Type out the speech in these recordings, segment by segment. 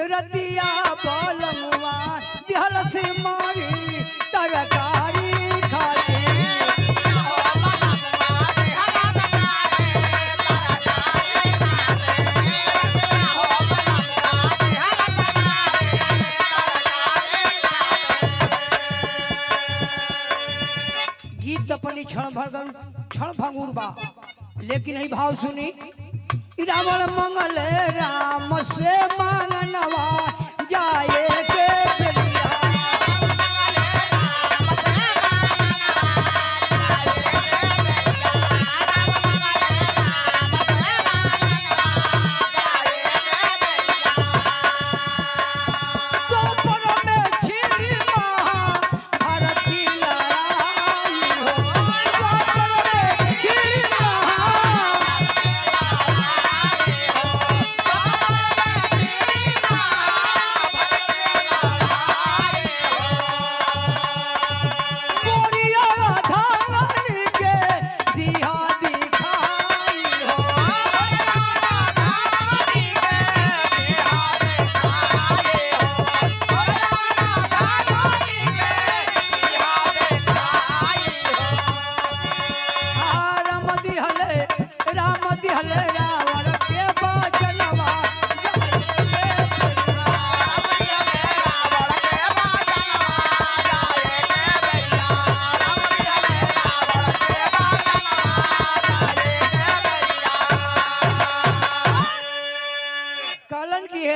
रतिया बोलमुआ दिहल से मारी तरकारी खाते गीत अपनी क्षण भंगुर बा लेकिन ही भाव सुनी रावण मंगल राम से मांगनवा जाए के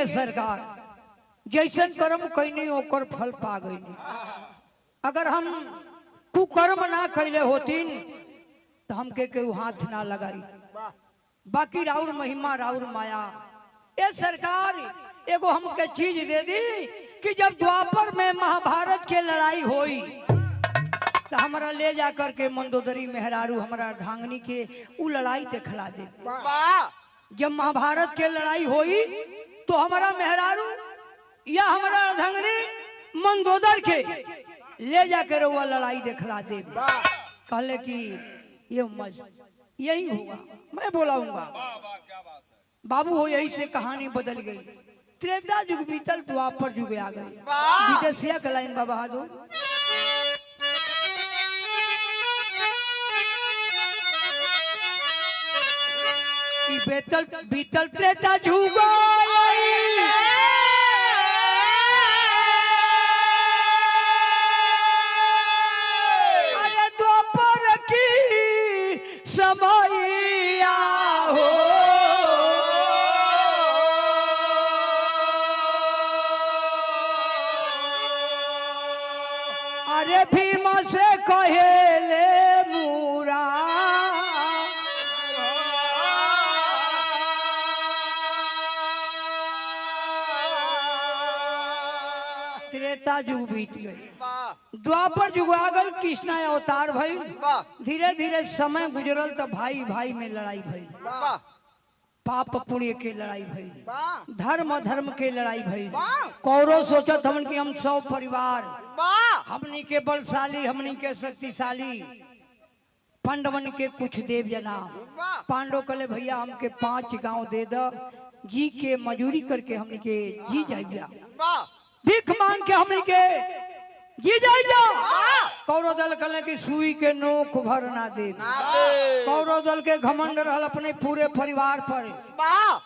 सरकार जैसन कर्म कैनी ओकर फल पा गई। अगर हम कुकर्म ना कैले होतीन तो हमके केहू हाथ ना लगाई। बाकी राउर महिमा राउर माया ये सरकार एगो हमके चीज दे दी कि जब द्वापर में महाभारत के लड़ाई होई तो हमारा ले जा करके मंदोदरी मेहरारू हमारा धांगनी के उ लड़ाई दिखला दे। जब महाभारत के लड़ाई होई तो हमारा मेहरारू या हमारा अर्धांगनी मंदोदर के ले जाकर वो लड़ाई दिखला दे। कहले कि ये यही होगा मैं बोलाऊंगा बाबू हो। यही से कहानी बदल गई। त्रेता युग बीतल द्वापर युग आ गई। विदेशिया का लाइन बाबा बहादुर बीतल त्रेता युग अरे द्वापर की समैया हो अरे भीम से कहेले मुरा त्रेता युग बीत गई। द्वापर युग आ गल कृष्णा अवतार भई। धीरे धीरे समय गुजरल तो भाई भाई में लड़ाई भई। पाप पुण्य के लड़ाई भई। धर्म धर्म के लड़ाई भई। कौरव सोचत हमन कि हम 100 परिवार हमनी के बलशाली हमनी के शक्तिशाली पांडवन के कुछ देव जना। पांडव कले भैया हमके 5 गांव दे दो जी के मजूरी करके हमनी के जी जाइया भीख मांग के हमनी के जी जाइया। कौरव दल कले की सुई के नोक भर ना दे। कौरव दल के घमंड रहल अपने पूरे परिवार पर।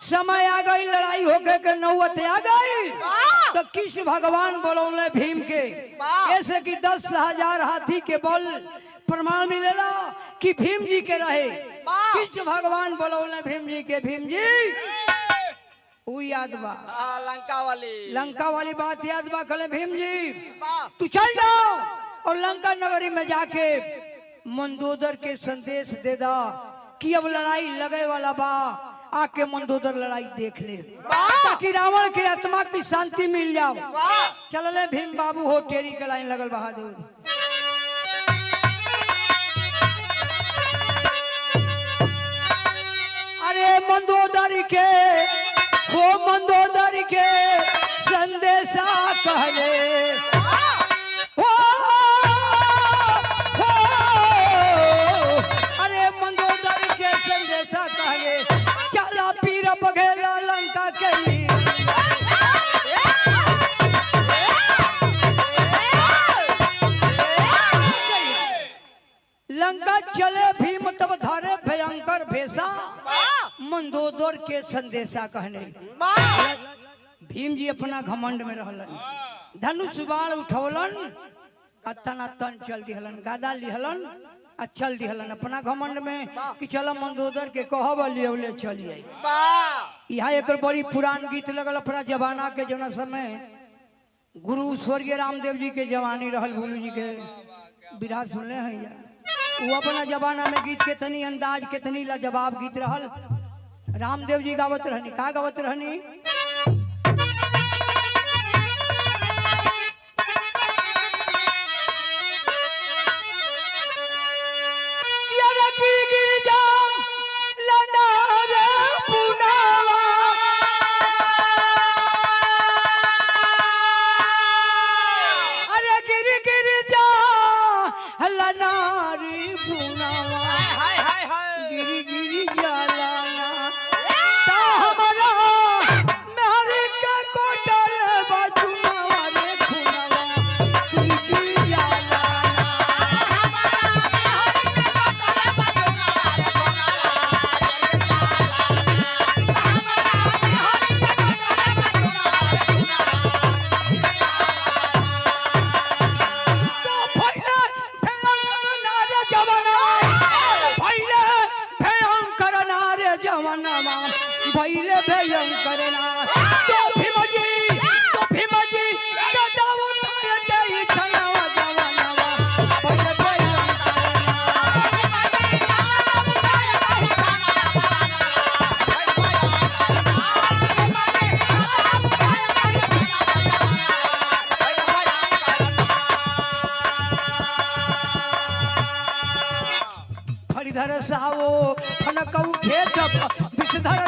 समय आ गई लड़ाई होके के नौबत आ गई तो कृष्ण भगवान बोलौले भीम के ऐसे कि 10,000 हाथी के बल प्रमाण मिलेला कि भीम जी के रहे। कृष्ण भगवान बोलौले भीम जी के भीम जी याद बा लंका वाली बात याद बा। कले भीम जी तू चल जाओ और लंका नगरी में जाके मंदोदर के संदेश दे दा कि अब लड़ाई लगे वाला बा। आके मंदोदर लड़ाई देख ले ताकि रावण के आत्मा की शांति मिल जाओ। चल भीम बाबू हो टेरी के लाइन लगल बहादुर। अरे मंदोदर के हो मंदोदर के संदेशा कहले हो अरे मंदोदर के संदेशा कहले चला पीर बघेला लंका के मंदोदर के संदेशा कहने भीम जी अपना घमंड में रहलन धनुष बाण उठौलन अतन अतन चल दिहलन गादा लिहलन आ चल दिहलन अपना घमंड में कि चलो मंदोदर के कहब लियौले चलिए यहाँ एक बड़ी पुरान गीत लगल अपना जमाना के जना समय गुरु स्वर्गीय रामदेव जी के जवानी रहल भोलू जी के विधा सुनले हैं या वो अपना जमाना में गीत के तनी अंदाज के तनी लाजवाब गीत रहल रामदेव जी गावत रहनी का गावत रहनी भैले भयंकर ना तो भीमजी गदा उठाए दे छनावा जवानवा भैले भयंकर फरीधर सावो फनकऊ खेत विषधर